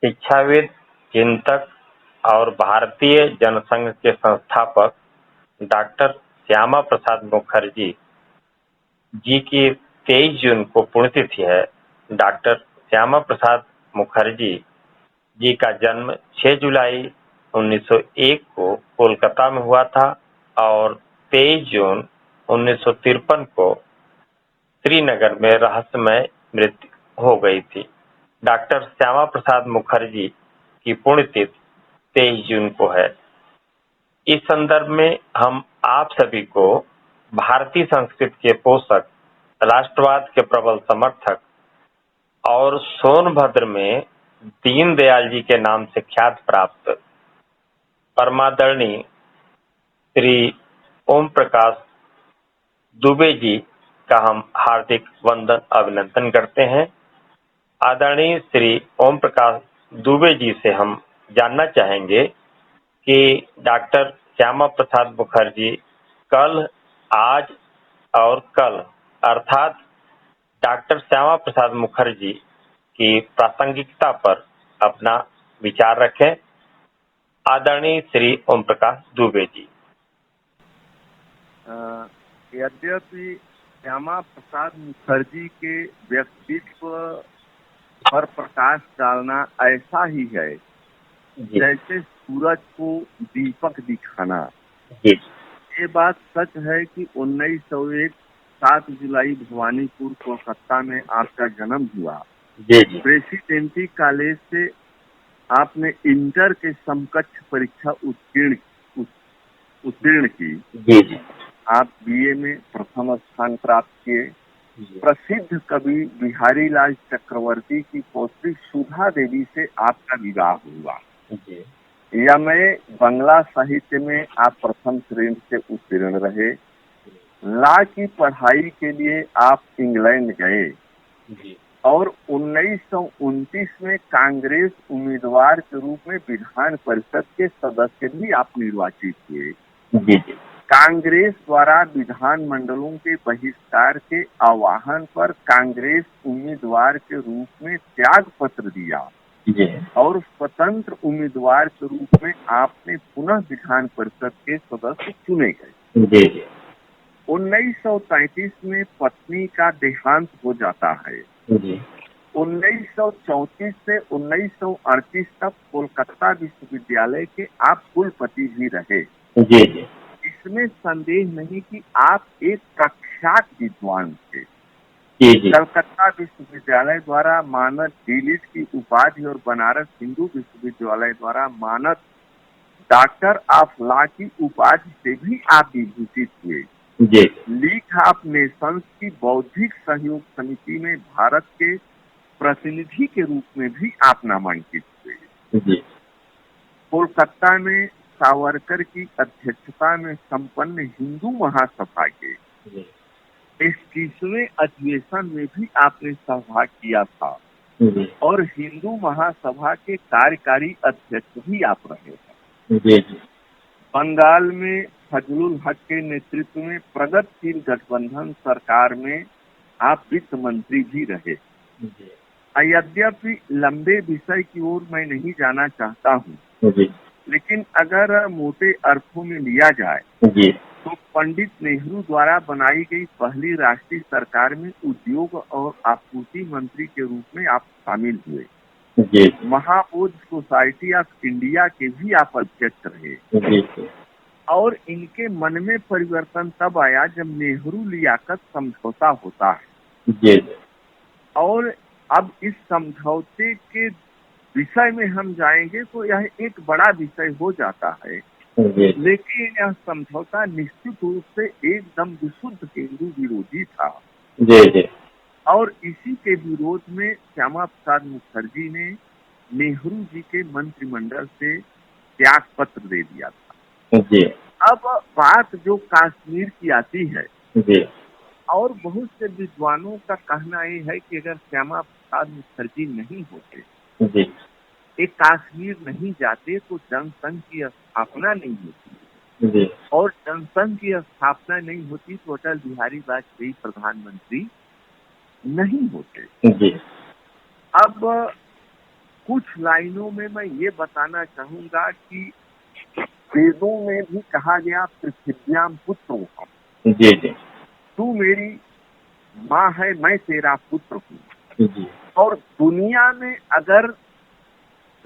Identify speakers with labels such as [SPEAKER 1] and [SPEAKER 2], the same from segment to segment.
[SPEAKER 1] शिक्षाविद, चिंतक और भारतीय जनसंघ के संस्थापक डॉक्टर श्यामा प्रसाद मुखर्जी जी की 23 जून को पुण्यतिथि है। डॉक्टर श्यामा प्रसाद मुखर्जी जी का जन्म 6 जुलाई 1901 को कोलकाता में हुआ था और 23 जून 1953 को श्रीनगर में रहस्यमय मृत्यु हो गई थी। डॉक्टर श्यामा प्रसाद मुखर्जी की पुण्यतिथि 23 जून को है। इस संदर्भ में हम आप सभी को भारतीय संस्कृति के पोषक, राष्ट्रवाद के प्रबल समर्थक और सोनभद्र में दीनदयाल जी के नाम से ख्याति प्राप्त परमादरणीय श्री ओम प्रकाश दुबे जी का हम हार्दिक वंदन अभिनंदन करते हैं। आदरणीय श्री ओम प्रकाश दुबे जी से हम जानना चाहेंगे कि डॉक्टर श्यामा प्रसाद मुखर्जी कल, आज और कल अर्थात डॉक्टर श्यामा प्रसाद मुखर्जी की प्रासंगिकता पर अपना विचार रखें। आदरणीय श्री ओम प्रकाश दुबे जी।
[SPEAKER 2] यद्यपि श्यामा प्रसाद मुखर्जी के व्यक्तित्व पर प्रकाश डालना ऐसा ही है जैसे सूरज को दीपक दिखाना। ये बात सच है कि 1901 7 जुलाई भवानीपुर कोलकाता में आपका जन्म हुआ। प्रेसिडेंसी कॉलेज से आपने इंटर के समकक्ष परीक्षा उत्तीर्ण की। आप बीए में प्रथम स्थान प्राप्त किए। प्रसिद्ध कवि बिहारी लाल चक्रवर्ती की पौत्री सुधा देवी से आपका विवाह हुआ। एमए बंगला साहित्य में आप प्रथम श्रेणी से उत्तीर्ण रहे। लॉ की पढ़ाई के लिए आप इंग्लैंड गए और 1929 में कांग्रेस उम्मीदवार के रूप में विधान परिषद के सदस्य भी आप निर्वाचित हुए। कांग्रेस द्वारा विधान मंडलों के बहिष्कार के आह्वान पर कांग्रेस उम्मीदवार के रूप में त्याग पत्र दिया और स्वतंत्र उम्मीदवार के रूप में आपने पुनः विधान परिषद के सदस्य चुने गए। 1933 में पत्नी का देहांत हो जाता है। 1934 से 1938 तक कोलकाता विश्वविद्यालय के आप कुलपति भी रहे। इसमें संदेह नहीं कि आप एक प्रख्यात विद्वान थे। कलकत्ता विश्वविद्यालय द्वारा मानद डीलिट की उपाधि और बनारस हिंदू विश्वविद्यालय द्वारा मानद डॉक्टर ऑफ लॉ की उपाधि से भी आप विभूषित हुए। लीग ऑफ नेशंस की बौद्धिक सहयोग समिति में भारत के प्रतिनिधि के रूप में भी आप नामांकित हुए। कोलकाता में सावरकर की अध्यक्षता में संपन्न हिंदू महासभा के 21वें अधिवेशन में भी आपने सहभाग किया था और हिंदू महासभा के कार्यकारी अध्यक्ष भी आप रहे थे। बंगाल में फजलुल हक के नेतृत्व में प्रगतिशील गठबंधन सरकार में आप वित्त मंत्री भी रहे। यद्यपि लंबे विषय की ओर मैं नहीं जाना चाहता हूँ, लेकिन अगर मोटे अर्थों में लिया जाए तो पंडित नेहरू द्वारा बनाई गई पहली राष्ट्रीय सरकार में उद्योग और आपूर्ति मंत्री के रूप में आप शामिल हुए। महाबोध सोसाइटी ऑफ इंडिया के भी आप अध्यक्ष रहे और इनके मन में परिवर्तन तब आया जब नेहरू लियाकत समझौता होता है और अब इस समझौते के विषय में हम जाएंगे तो यह एक बड़ा विषय हो जाता है, लेकिन यह समझौता निश्चित रूप से एकदम विशुद्ध हिंदू विरोधी था और इसी के विरोध में श्यामा प्रसाद मुखर्जी ने नेहरू जी के मंत्रिमंडल से त्याग पत्र दे दिया था। अब बात जो कश्मीर की आती है और बहुत से विद्वानों का कहना ये है कि अगर श्यामा प्रसाद मुखर्जी नहीं होते, एक कश्मीर नहीं जाते तो जनसंघ की स्थापना नहीं होती और जनसंघ की स्थापना नहीं होती तो अटल बिहारी वाजपेयी प्रधानमंत्री नहीं होते। अब कुछ लाइनों में मैं ये बताना चाहूंगा कि वेदों में भी कहा गया पृथिव्याम पुत्र हूँ,
[SPEAKER 1] जी जी
[SPEAKER 2] तू मेरी माँ है, मैं तेरा पुत्र हूँ।
[SPEAKER 1] जी
[SPEAKER 2] और दुनिया में अगर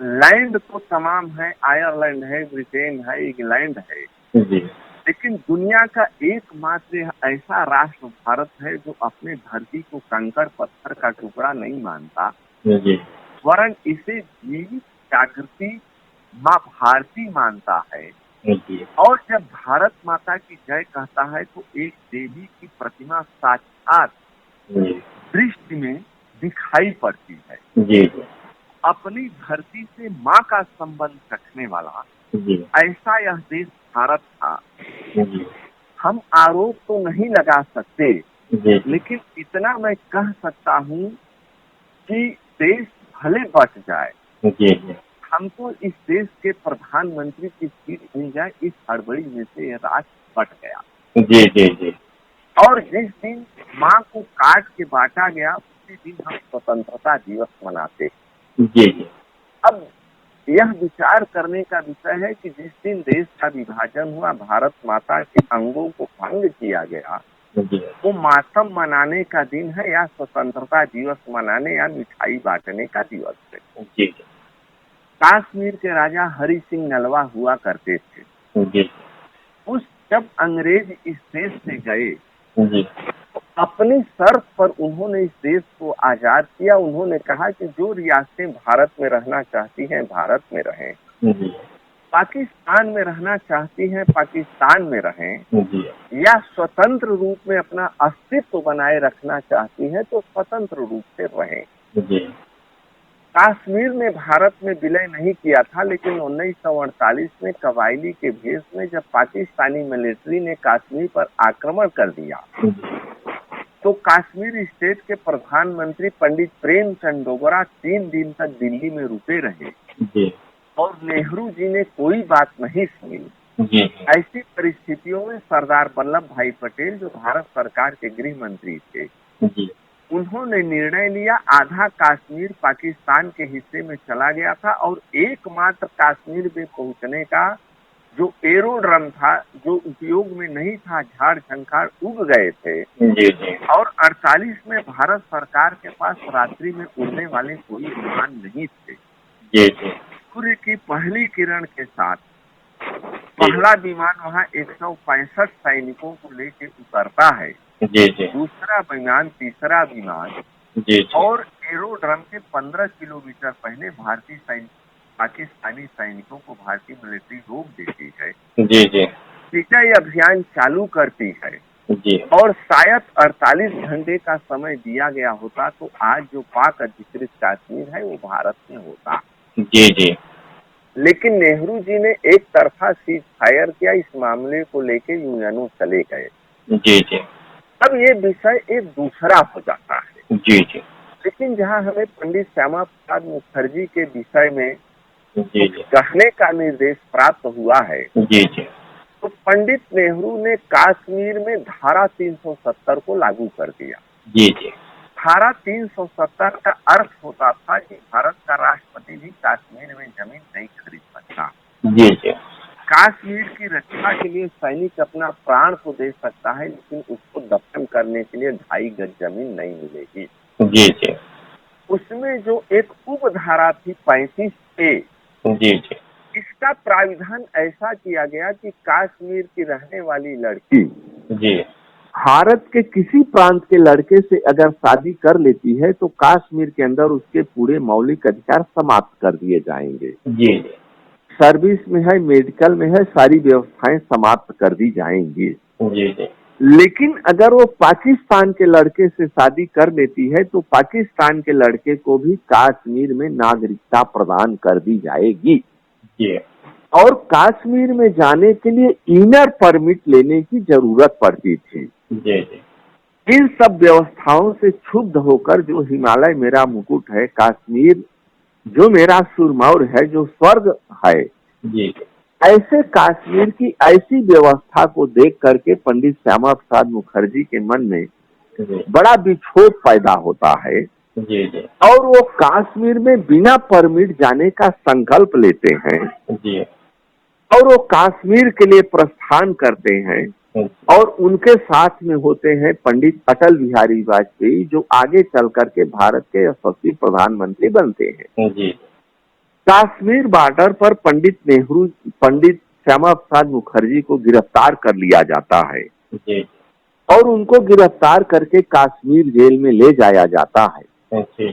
[SPEAKER 2] लैंड तो तमाम है, आयरलैंड है, ब्रिटेन है, इंग्लैंड है,
[SPEAKER 1] जी
[SPEAKER 2] लेकिन दुनिया का एकमात्र ऐसा राष्ट्र भारत है जो अपने धरती को कंकड़ पत्थर का टुकड़ा नहीं मानता,
[SPEAKER 1] जी
[SPEAKER 2] वरन इसे जीवित जागृति माँ भारती मानता है।
[SPEAKER 1] जी
[SPEAKER 2] और जब भारत माता की जय कहता है तो एक देवी की प्रतिमा साक्षात दृष्टि में दिखाई पड़ती है।
[SPEAKER 1] जी
[SPEAKER 2] अपनी धरती से माँ का संबंध रखने वाला
[SPEAKER 1] जी
[SPEAKER 2] ऐसा यह देश भारत था।
[SPEAKER 1] जी
[SPEAKER 2] हम आरोप तो नहीं लगा सकते,
[SPEAKER 1] जी
[SPEAKER 2] लेकिन इतना मैं कह सकता हूँ कि देश भले बच जाए,
[SPEAKER 1] जी
[SPEAKER 2] हमको इस देश के प्रधानमंत्री की सीट मिल जाए, इस हड़बड़ी में से यह राष्ट्र बट गया।
[SPEAKER 1] जी जी जी
[SPEAKER 2] और जिस दिन माँ को काट के बांटा गया उसी दिन हम स्वतंत्रता दिवस मनाते।
[SPEAKER 1] जी जी
[SPEAKER 2] अब यह विचार करने का विषय है कि जिस दिन देश का विभाजन हुआ, भारत माता के अंगों को भंग किया गया, वो मातम मनाने का दिन है या स्वतंत्रता दिवस मनाने या मिठाई बांटने का दिवस है।
[SPEAKER 1] जी
[SPEAKER 2] कश्मीर के राजा हरि सिंह नलवा हुआ करते थे।
[SPEAKER 1] जी
[SPEAKER 2] जब अंग्रेज इस देश से गए
[SPEAKER 1] जी
[SPEAKER 2] तो अपनी शर्त पर उन्होंने इस देश को आजाद किया। उन्होंने कहा कि जो रियासतें भारत में रहना चाहती हैं भारत में रहें, पाकिस्तान में रहना चाहती हैं पाकिस्तान में रहें, या स्वतंत्र रूप में अपना अस्तित्व बनाए रखना चाहती हैं तो स्वतंत्र रूप से रहें। कश्मीर ने भारत में विलय नहीं किया था, लेकिन 1948 में कबायली के भेष में जब पाकिस्तानी मिलिट्री ने कश्मीर पर आक्रमण कर दिया तो कश्मीर स्टेट के प्रधानमंत्री पंडित प्रेमचंद डोगरा 3 दिन तक दिल्ली में रुके रहे और नेहरू जी ने कोई बात नहीं सुनी। ऐसी परिस्थितियों में सरदार वल्लभ भाई पटेल जो भारत सरकार के गृह मंत्री थे, उन्होंने निर्णय लिया आधा कश्मीर पाकिस्तान के हिस्से में चला गया था और एकमात्र कश्मीर में पहुंचने का जो एरोड्रम था जो उपयोग में नहीं था, झाड़ झंखाड़ उग गए थे। और 48 में भारत सरकार के पास रात्रि में उड़ने वाले कोई विमान नहीं थे। सूर्य की पहली किरण के साथ पहला विमान वहाँ 165 सैनिकों को लेकर उतरता है, दूसरा विमान, तीसरा विमान, और एरोड्रम के 15 किलोमीटर पहले पाकिस्तानी सैनिकों को भारतीय मिलिट्री रोक देती है। सिंचाई अभियान चालू करती है और शायद 48 घंटे का समय दिया गया होता तो आज जो पाक अधिकृत कश्मीर है वो भारत में होता। लेकिन नेहरू जी ने एक तरफा सीज फायर किया, इस मामले को लेकर यूएनओ चले गए। अब ये विषय एक दूसरा हो जाता है। लेकिन जहाँ हमें पंडित श्यामा प्रसाद मुखर्जी के विषय में कहने का निर्देश प्राप्त हुआ है, तो पंडित नेहरू ने कश्मीर में धारा 370 को लागू कर दिया। धारा 370 का अर्थ होता था कि भारत का राष्ट्रपति भी कश्मीर में जमीन नहीं खरीद सकता। कश्मीर की रक्षा के लिए सैनिक अपना प्राण तो दे सकता है, लेकिन उसको दफन करने के लिए 2.5 गज जमीन नहीं मिलेगी। उसमें जो एक उपधारा थी 35A, इसका प्राविधान ऐसा किया गया कि कश्मीर की रहने वाली लड़की भारत के किसी प्रांत के लड़के से अगर शादी कर लेती है तो कश्मीर के अंदर उसके पूरे मौलिक अधिकार समाप्त कर दिए जाएंगे। सर्विस में है, मेडिकल में है, सारी व्यवस्थाएं समाप्त कर दी जाएंगी। लेकिन अगर वो पाकिस्तान के लड़के से शादी कर लेती है तो पाकिस्तान के लड़के को भी कश्मीर में नागरिकता प्रदान कर दी जाएगी। और कश्मीर में जाने के लिए इनर परमिट लेने की जरूरत पड़ती थी। इन सब व्यवस्थाओं से क्षुब्ध होकर जो हिमालय मेरा मुकुट है, कश्मीर जो मेरा सुरमौर है, जो स्वर्ग है, ऐसे कश्मीर की ऐसी व्यवस्था को देख करके पंडित श्यामा प्रसाद मुखर्जी के मन में बड़ा विक्षोभ पैदा होता है।
[SPEAKER 1] जी जी
[SPEAKER 2] और वो कश्मीर में बिना परमिट जाने का संकल्प लेते हैं
[SPEAKER 1] जी
[SPEAKER 2] और वो कश्मीर के लिए प्रस्थान करते हैं और उनके साथ में होते हैं पंडित अटल बिहारी वाजपेयी, जो आगे चल करके भारत के यशस्वी प्रधानमंत्री बनते हैं।
[SPEAKER 1] जी
[SPEAKER 2] कश्मीर बॉर्डर पर पंडित श्यामा प्रसाद मुखर्जी को गिरफ्तार कर लिया जाता है
[SPEAKER 1] जी
[SPEAKER 2] और उनको गिरफ्तार करके कश्मीर जेल में ले जाया जाता है।
[SPEAKER 1] जी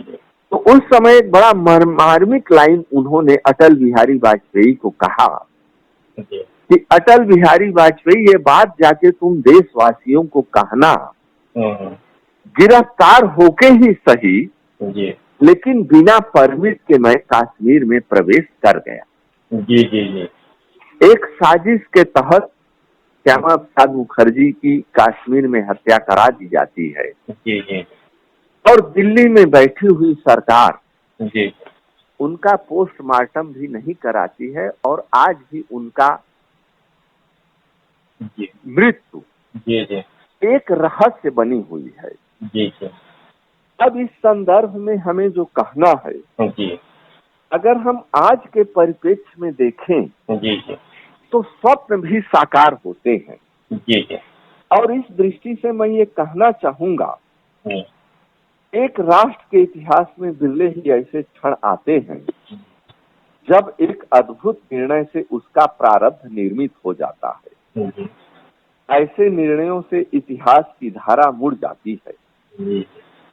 [SPEAKER 2] तो उस समय एक बड़ा मार्मिक लाइन उन्होंने अटल बिहारी वाजपेयी को कहा
[SPEAKER 1] जी
[SPEAKER 2] कि अटल बिहारी वाजपेयी, ये बात जाके तुम देशवासियों को कहना, गिरफ्तार होके ही सही
[SPEAKER 1] जी
[SPEAKER 2] लेकिन बिना परमिट के मैं कश्मीर में प्रवेश कर गया।
[SPEAKER 1] जी जी जी
[SPEAKER 2] एक साजिश के तहत श्यामा प्रसाद मुखर्जी की कश्मीर में हत्या करा दी जाती है
[SPEAKER 1] जी जी
[SPEAKER 2] और दिल्ली में बैठी हुई सरकार
[SPEAKER 1] जी
[SPEAKER 2] उनका पोस्टमार्टम भी नहीं कराती है और आज भी उनका
[SPEAKER 1] जी
[SPEAKER 2] मृत्यु
[SPEAKER 1] जी जी
[SPEAKER 2] एक रहस्य बनी हुई है।
[SPEAKER 1] जी जी
[SPEAKER 2] अब इस संदर्भ में हमें जो कहना है,
[SPEAKER 1] जी
[SPEAKER 2] अगर हम आज के परिप्रेक्ष्य में देखें
[SPEAKER 1] जी जी
[SPEAKER 2] तो स्वप्न भी साकार होते हैं
[SPEAKER 1] जी जी
[SPEAKER 2] और इस दृष्टि से मैं ये कहना चाहूंगा,
[SPEAKER 1] जी
[SPEAKER 2] एक राष्ट्र के इतिहास में बिरले ही ऐसे क्षण आते हैं जब एक अद्भुत निर्णय से उसका प्रारब्ध निर्मित हो जाता है।
[SPEAKER 1] जी
[SPEAKER 2] ऐसे निर्णयों से इतिहास की धारा मुड़ जाती है।
[SPEAKER 1] जी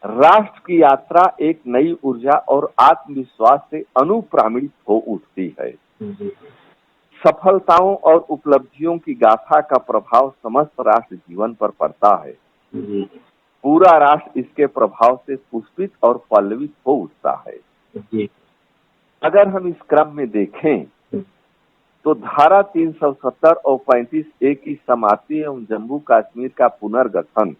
[SPEAKER 2] राष्ट्र की यात्रा एक नई ऊर्जा और आत्मविश्वास से अनुप्राणित हो उठती है। सफलताओं और उपलब्धियों की गाथा का प्रभाव समस्त राष्ट्र जीवन पर पड़ता है। पूरा राष्ट्र इसके प्रभाव से पुष्पित और पल्लवित हो उठता है। अगर हम इस क्रम में देखें तो धारा 370 और 35A की समाप्ति एवं जम्मू कश्मीर का पुनर्गठन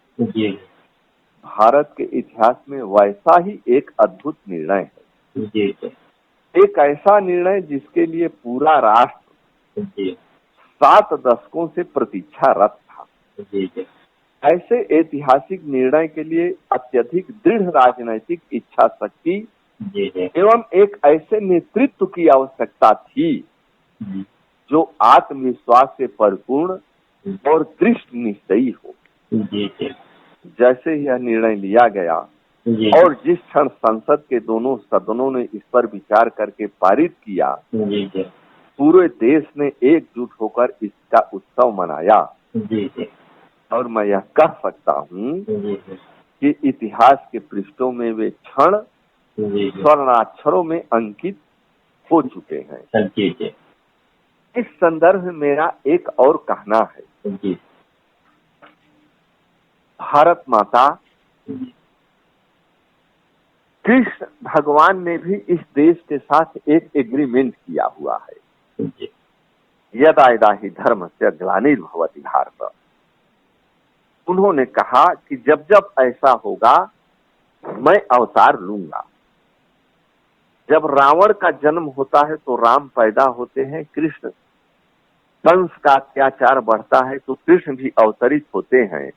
[SPEAKER 2] भारत के इतिहास में वैसा ही एक अद्भुत निर्णय है। एक ऐसा निर्णय जिसके लिए पूरा राष्ट्र 7 दशकों से प्रतीक्षारत था। ऐसे ऐतिहासिक निर्णय के लिए अत्यधिक दृढ़ राजनैतिक इच्छा शक्ति एवं एक ऐसे नेतृत्व की आवश्यकता थी जो आत्मविश्वास से परिपूर्ण और दृढ़ निश्चयी हो। जैसे यह निर्णय लिया गया और जिस क्षण संसद के दोनों सदनों ने इस पर विचार करके पारित किया, पूरे देश ने एकजुट होकर इसका उत्सव मनाया और मैं यह कह सकता हूँ कि इतिहास के पृष्ठों में वे क्षण स्वर्णाक्षरों में अंकित हो चुके हैं। इस संदर्भ में मेरा एक और कहना है, भारत माता कृष्ण भगवान ने भी इस देश के साथ एक एग्रीमेंट किया हुआ है। यदा यदा हि धर्मस्य ग्लानिर्भवति भारत। उन्होंने कहा कि जब जब ऐसा होगा मैं अवतार लूंगा। जब रावण का जन्म होता है तो राम पैदा होते हैं, कृष्ण, कंस का अत्याचार बढ़ता है तो कृष्ण भी अवतरित होते हैं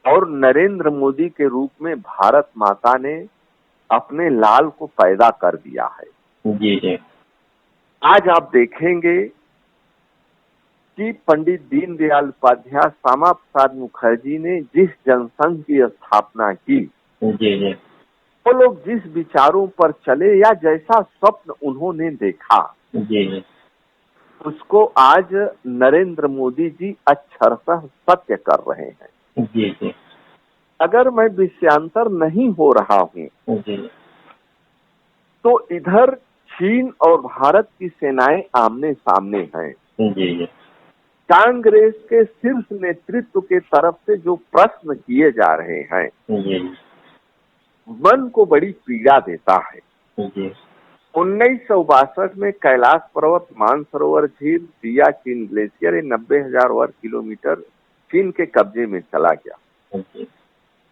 [SPEAKER 2] और नरेंद्र मोदी के रूप में भारत माता ने अपने लाल को पैदा कर दिया है। आज आप देखेंगे कि पंडित दीनदयाल उपाध्याय श्यामा प्रसाद मुखर्जी ने जिस जनसंघ की स्थापना की, वो लोग जिस विचारों पर चले या जैसा स्वप्न उन्होंने देखा, उसको आज नरेंद्र मोदी जी अक्षरशः सत्य कर रहे हैं। अगर मैं विषयांतर नहीं हो रहा हूँ तो इधर चीन और भारत की सेनाएं आमने सामने हैं। कांग्रेस के शीर्ष नेतृत्व के तरफ से जो प्रश्न किए जा रहे हैं मन को बड़ी पीड़ा देता है। 1962 में कैलाश पर्वत, मानसरोवर झील, सियाचिन ग्लेशियर 90,000 वर्ग किलोमीटर चीन के कब्जे में चला गया।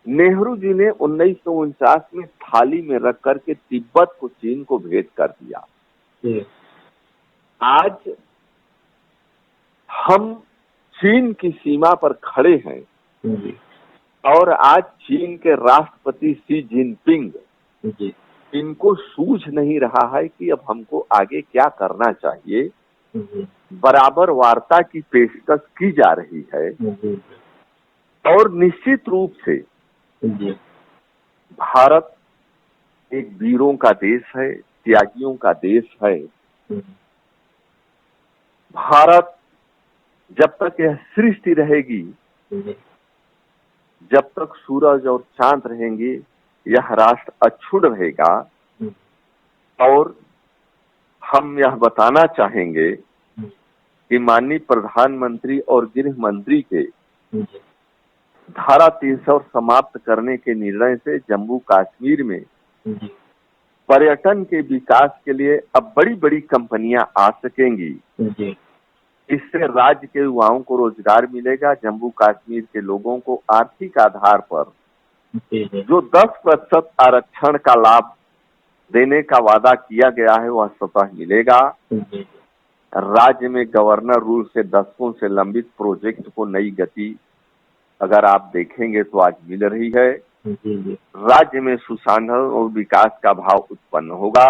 [SPEAKER 2] नेहरू जी ने 1949 में थाली में रख करके तिब्बत को चीन को भेंट कर दिया। आज हम चीन की सीमा पर खड़े हैं और आज चीन के राष्ट्रपति शी जिनपिंग
[SPEAKER 1] जी।
[SPEAKER 2] इनको सूझ नहीं रहा है कि अब हमको आगे क्या करना चाहिए।
[SPEAKER 1] जी।
[SPEAKER 2] बराबर वार्ता की पेशकश की जा रही है
[SPEAKER 1] जी।
[SPEAKER 2] और निश्चित रूप से
[SPEAKER 1] जी।
[SPEAKER 2] भारत एक वीरों का देश है, त्यागियों का देश है। भारत जब तक यह सृष्टि रहेगी, जब तक सूरज और चांद रहेंगे, यह राष्ट्र अक्षुण्ण रहेगा। और हम यह बताना चाहेंगे कि माननीय प्रधानमंत्री और गृह मंत्री के धारा 300 समाप्त करने के निर्णय से जम्मू कश्मीर में पर्यटन के विकास के लिए अब बड़ी बड़ी कंपनियां आ सकेंगी। इससे राज्य के युवाओं को रोजगार मिलेगा, जम्मू कश्मीर के लोगों को आर्थिक आधार पर जो 10% आरक्षण का लाभ देने का वादा किया गया है वह स्वतः मिलेगा। राज्य में गवर्नर रूल से दशकों से लंबित प्रोजेक्ट को नई गति अगर आप देखेंगे तो आज मिल रही है। राज्य में सुशासन और विकास का भाव उत्पन्न होगा।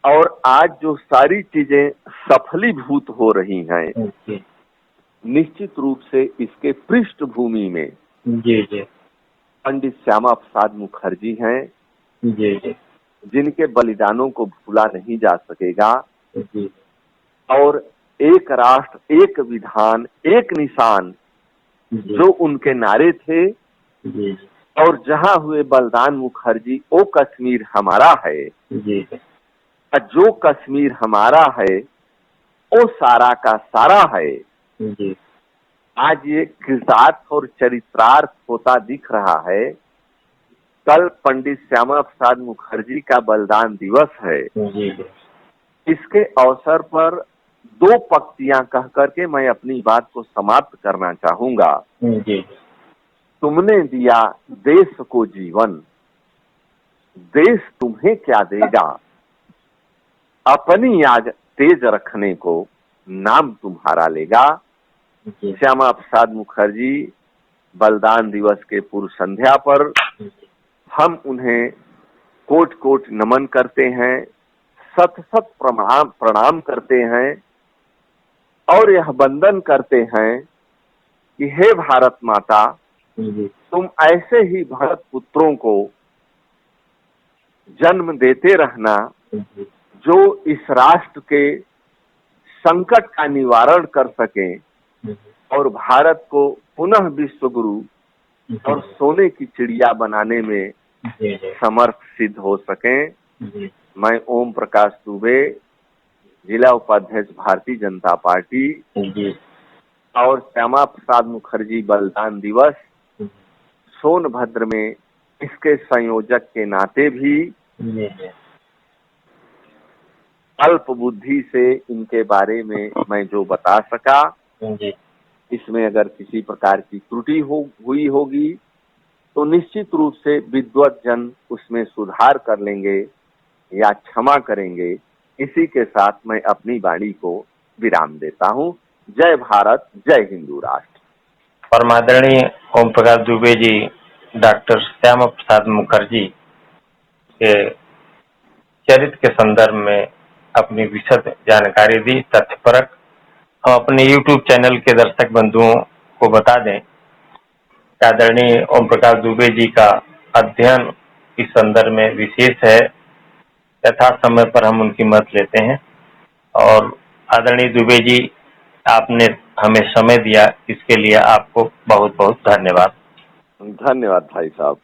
[SPEAKER 2] और आज जो सारी चीजें सफलीभूत हो रही हैं, निश्चित रूप से इसके पृष्ठभूमि में पंडित श्यामा प्रसाद मुखर्जी हैं, जिनके बलिदानों को भूला नहीं जा सकेगा। और एक राष्ट्र, एक विधान, एक निशान जो उनके नारे थे, और जहां हुए बलिदान मुखर्जी वो कश्मीर हमारा है, जो कश्मीर हमारा है वो सारा का सारा है। आज ये कृतार्थ और चरित्रार्थ होता दिख रहा है। कल पंडित श्यामा प्रसाद मुखर्जी का बलिदान दिवस है। इसके अवसर पर दो पंक्तियां कह करके मैं अपनी बात को समाप्त करना चाहूंगा। तुमने दिया देश को जीवन, देश तुम्हें क्या देगा, अपनी आग तेज रखने को नाम तुम्हारा लेगा। श्यामा प्रसाद मुखर्जी बलिदान दिवस के पूर्व संध्या पर हम उन्हें कोट कोट नमन करते हैं, सत सत प्रणाम करते हैं और यह वंदन करते हैं कि हे भारत माता, तुम ऐसे ही भरत पुत्रों को जन्म देते रहना जो इस राष्ट्र के संकट का निवारण कर सके और भारत को पुनः विश्व गुरु और सोने की चिड़िया बनाने में समर्थ सिद्ध हो सके। मैं ओम प्रकाश दुबे, जिला उपाध्यक्ष भारतीय जनता पार्टी, और श्यामा प्रसाद मुखर्जी बलिदान दिवस सोनभद्र में इसके संयोजक के नाते भी अल्प बुद्धि से इनके बारे में मैं जो बता सका, इसमें अगर किसी प्रकार की त्रुटि हुई होगी तो निश्चित रूप से विद्वत जन उसमें सुधार कर लेंगे या क्षमा करेंगे। इसी के साथ मैं अपनी वाणी को विराम देता हूँ। जय भारत, जय हिंदू राष्ट्र।
[SPEAKER 1] परमादरणीय ओम प्रकाश दुबे जी डॉक्टर श्यामा प्रसाद मुखर्जी के चरित्र के संदर्भ में अपनी विशद जानकारी दी, तथ्यपरक। हम अपने YouTube चैनल के दर्शक बंधुओं को बता दें कि आदरणीय ओम प्रकाश दुबे जी का अध्ययन इस संदर्भ में विशेष है। यथा समय पर हम उनकी मत लेते हैं। और आदरणीय दुबे जी, आपने हमें समय दिया, इसके लिए आपको बहुत बहुत धन्यवाद।
[SPEAKER 2] धन्यवाद भाई साहब।